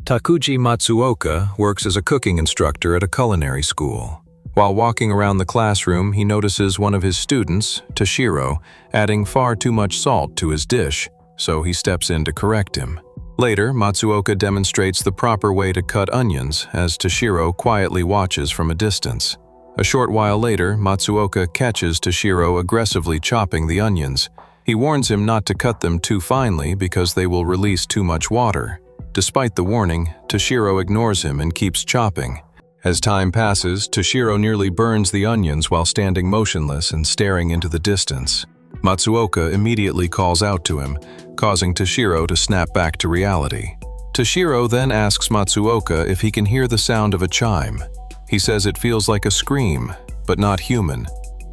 Takuji Matsuoka works as a cooking instructor at a culinary school. While walking around the classroom, he notices one of his students, Toshiro, adding far too much salt to his dish, so he steps in to correct him. Later, Matsuoka demonstrates the proper way to cut onions as Toshiro quietly watches from a distance. A short while later, Matsuoka catches Toshiro aggressively chopping the onions. He warns him not to cut them too finely because they will release too much water. Despite the warning, Toshiro ignores him and keeps chopping. As time passes, Toshiro nearly burns the onions while standing motionless and staring into the distance. Matsuoka immediately calls out to him, causing Toshiro to snap back to reality. Toshiro then asks Matsuoka if he can hear the sound of a chime. He says it feels like a scream, but not human,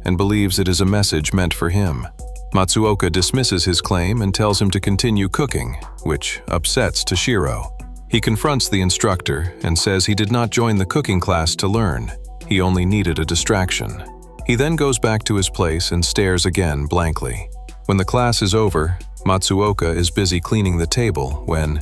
and believes it is a message meant for him. Matsuoka dismisses his claim and tells him to continue cooking, which upsets Toshiro. He confronts the instructor and says he did not join the cooking class to learn. He only needed a distraction. He then goes back to his place and stares again blankly. When the class is over, Matsuoka is busy cleaning the table when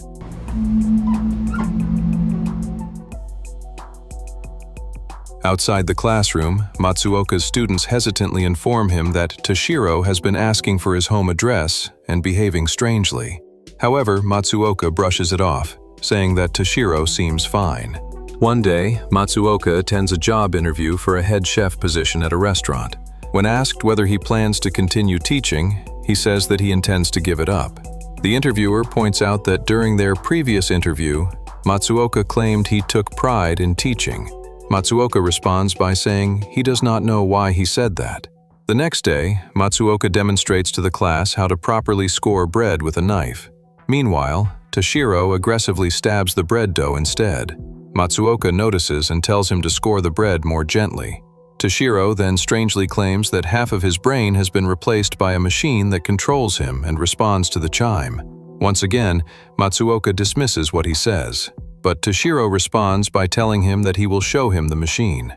outside the classroom, Matsuoka's students hesitantly inform him that Toshiro has been asking for his home address and behaving strangely. However, Matsuoka brushes it off, saying that Toshiro seems fine. One day, Matsuoka attends a job interview for a head chef position at a restaurant. When asked whether he plans to continue teaching, he says that he intends to give it up. The interviewer points out that during their previous interview, Matsuoka claimed he took pride in teaching. Matsuoka responds by saying he does not know why he said that. The next day, Matsuoka demonstrates to the class how to properly score bread with a knife. Meanwhile, Toshiro aggressively stabs the bread dough instead. Matsuoka notices and tells him to score the bread more gently. Toshiro then strangely claims that half of his brain has been replaced by a machine that controls him and responds to the chime. Once again, Matsuoka dismisses what he says, but Toshiro responds by telling him that he will show him the machine.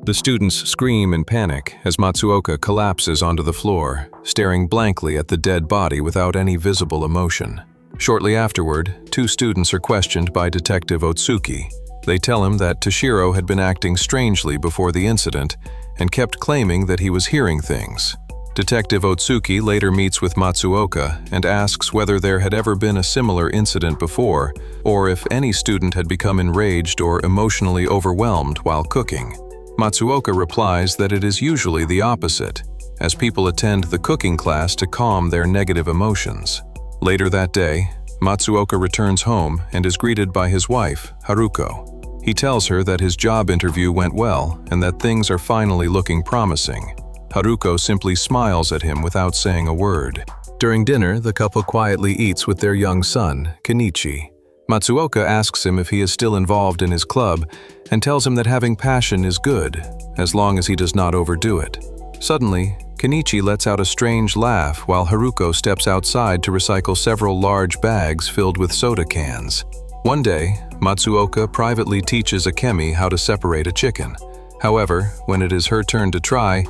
The students scream in panic as Matsuoka collapses onto the floor, staring blankly at the dead body without any visible emotion. Shortly afterward, two students are questioned by Detective Otsuki. They tell him that Toshiro had been acting strangely before the incident and kept claiming that he was hearing things. Detective Otsuki later meets with Matsuoka and asks whether there had ever been a similar incident before, or if any student had become enraged or emotionally overwhelmed while cooking. Matsuoka replies that it is usually the opposite, as people attend the cooking class to calm their negative emotions. Later that day, Matsuoka returns home and is greeted by his wife, Haruko. He tells her that his job interview went well and that things are finally looking promising. Haruko simply smiles at him without saying a word. During dinner, the couple quietly eats with their young son, Kenichi. Matsuoka asks him if he is still involved in his club and tells him that having passion is good, as long as he does not overdo it. Suddenly, Kenichi lets out a strange laugh while Haruko steps outside to recycle several large bags filled with soda cans. One day, Matsuoka privately teaches Akemi how to separate a chicken. However, when it is her turn to try,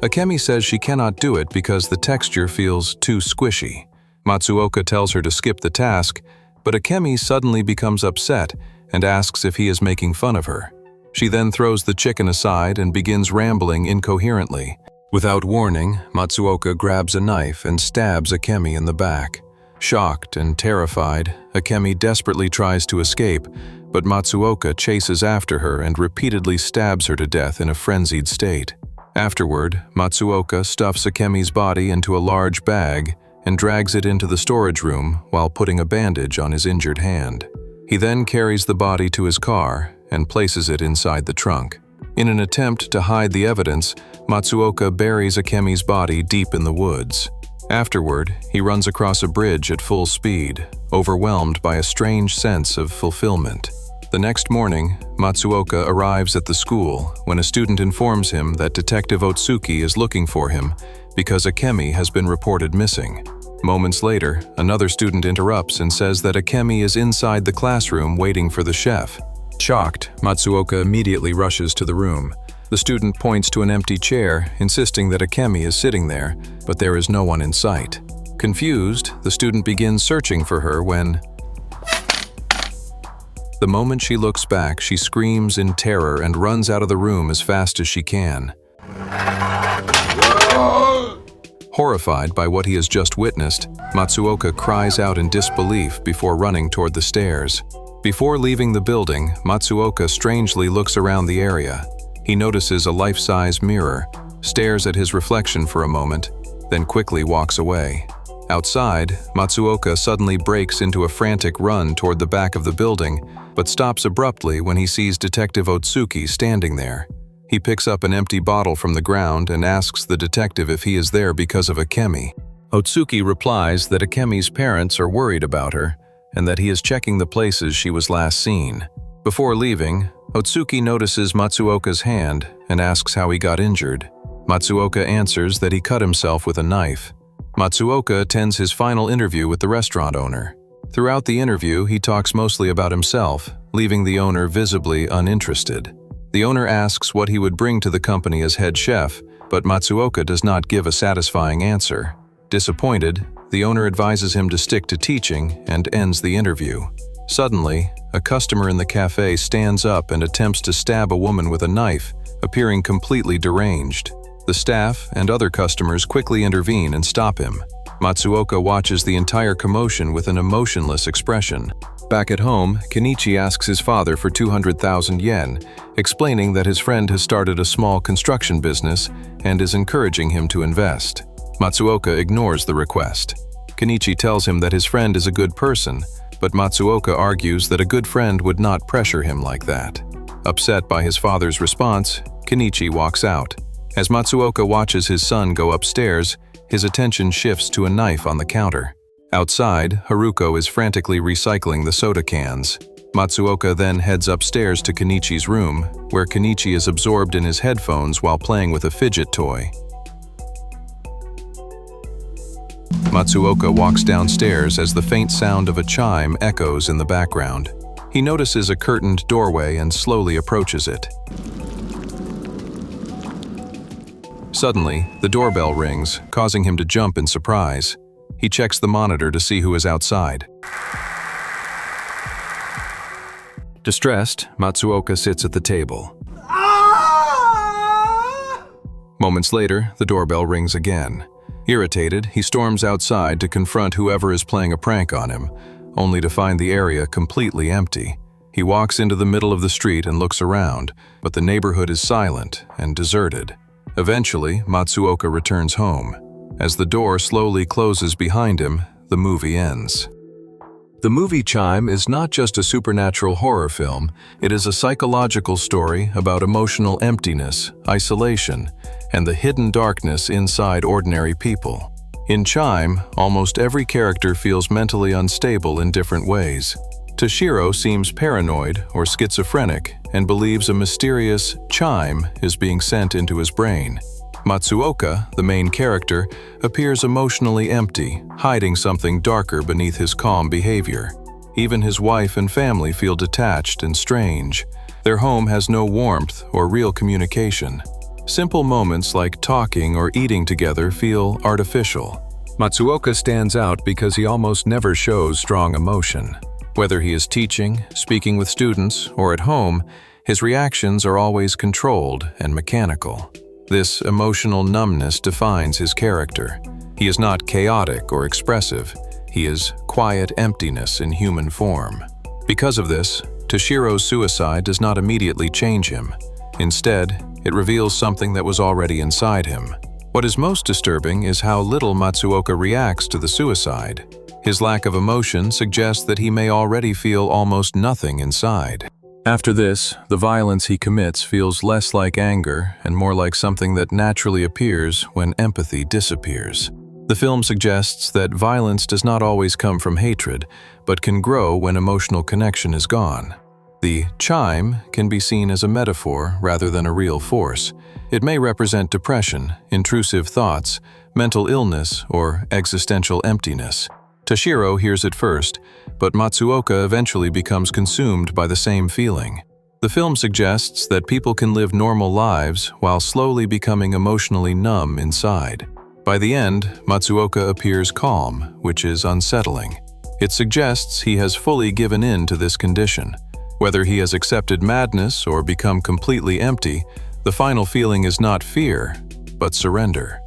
Akemi says she cannot do it because the texture feels too squishy. Matsuoka tells her to skip the task, but Akemi suddenly becomes upset and asks if he is making fun of her. She then throws the chicken aside and begins rambling incoherently. Without warning, Matsuoka grabs a knife and stabs Akemi in the back. Shocked and terrified, Akemi desperately tries to escape, but Matsuoka chases after her and repeatedly stabs her to death in a frenzied state. Afterward, Matsuoka stuffs Akemi's body into a large bag and drags it into the storage room while putting a bandage on his injured hand. He then carries the body to his car and places it inside the trunk. In an attempt to hide the evidence, Matsuoka buries Akemi's body deep in the woods. Afterward, he runs across a bridge at full speed, overwhelmed by a strange sense of fulfillment. The next morning, Matsuoka arrives at the school when a student informs him that Detective Otsuki is looking for him because Akemi has been reported missing. Moments later, another student interrupts and says that Akemi is inside the classroom waiting for the chef. Shocked, Matsuoka immediately rushes to the room. The student points to an empty chair, insisting that Akemi is sitting there, but there is no one in sight. Confused, the student begins searching for her when... The moment she looks back, she screams in terror and runs out of the room as fast as she can. Horrified by what he has just witnessed, Matsuoka cries out in disbelief before running toward the stairs. Before leaving the building, Matsuoka strangely looks around the area. He notices a life-size mirror, stares at his reflection for a moment, then quickly walks away. Outside, Matsuoka suddenly breaks into a frantic run toward the back of the building, but stops abruptly when he sees Detective Otsuki standing there. He picks up an empty bottle from the ground and asks the detective if he is there because of Akemi. Otsuki replies that Akemi's parents are worried about her and that he is checking the places she was last seen. Before leaving, Otsuki notices Matsuoka's hand and asks how he got injured. Matsuoka answers that he cut himself with a knife. Matsuoka attends his final interview with the restaurant owner. Throughout the interview, he talks mostly about himself, leaving the owner visibly uninterested. The owner asks what he would bring to the company as head chef, but Matsuoka does not give a satisfying answer. Disappointed, the owner advises him to stick to teaching and ends the interview. Suddenly, a customer in the cafe stands up and attempts to stab a woman with a knife, appearing completely deranged. The staff and other customers quickly intervene and stop him. Matsuoka watches the entire commotion with an emotionless expression. Back at home, Kenichi asks his father for 200,000 yen, explaining that his friend has started a small construction business and is encouraging him to invest. Matsuoka ignores the request. Kenichi tells him that his friend is a good person, but Matsuoka argues that a good friend would not pressure him like that. Upset by his father's response, Kenichi walks out. As Matsuoka watches his son go upstairs, his attention shifts to a knife on the counter. Outside, Haruko is frantically recycling the soda cans. Matsuoka then heads upstairs to Kenichi's room, where Kenichi is absorbed in his headphones while playing with a fidget toy. Matsuoka walks downstairs as the faint sound of a chime echoes in the background. He notices a curtained doorway and slowly approaches it. Suddenly, the doorbell rings, causing him to jump in surprise. He checks the monitor to see who is outside. Distressed, Matsuoka sits at the table. Moments later, the doorbell rings again. Irritated, he storms outside to confront whoever is playing a prank on him, only to find the area completely empty. He walks into the middle of the street and looks around, but the neighborhood is silent and deserted. Eventually, Matsuoka returns home. As the door slowly closes behind him, the movie ends. The movie Chime is not just a supernatural horror film, it is a psychological story about emotional emptiness, isolation, and the hidden darkness inside ordinary people. In Chime, almost every character feels mentally unstable in different ways. Toshiro seems paranoid or schizophrenic and believes a mysterious chime is being sent into his brain. Matsuoka, the main character, appears emotionally empty, hiding something darker beneath his calm behavior. Even his wife and family feel detached and strange. Their home has no warmth or real communication. Simple moments like talking or eating together feel artificial. Matsuoka stands out because he almost never shows strong emotion. Whether he is teaching, speaking with students, or at home, his reactions are always controlled and mechanical. This emotional numbness defines his character. He is not chaotic or expressive. He is quiet emptiness in human form. Because of this, Toshiro's suicide does not immediately change him. Instead, it reveals something that was already inside him. What is most disturbing is how little Matsuoka reacts to the suicide. His lack of emotion suggests that he may already feel almost nothing inside. After this, the violence he commits feels less like anger and more like something that naturally appears when empathy disappears. The film suggests that violence does not always come from hatred, but can grow when emotional connection is gone. The chime can be seen as a metaphor rather than a real force. It may represent depression, intrusive thoughts, mental illness, or existential emptiness. Toshiro hears it first, but Matsuoka eventually becomes consumed by the same feeling. The film suggests that people can live normal lives while slowly becoming emotionally numb inside. By the end, Matsuoka appears calm, which is unsettling. It suggests he has fully given in to this condition. Whether he has accepted madness or become completely empty, the final feeling is not fear, but surrender.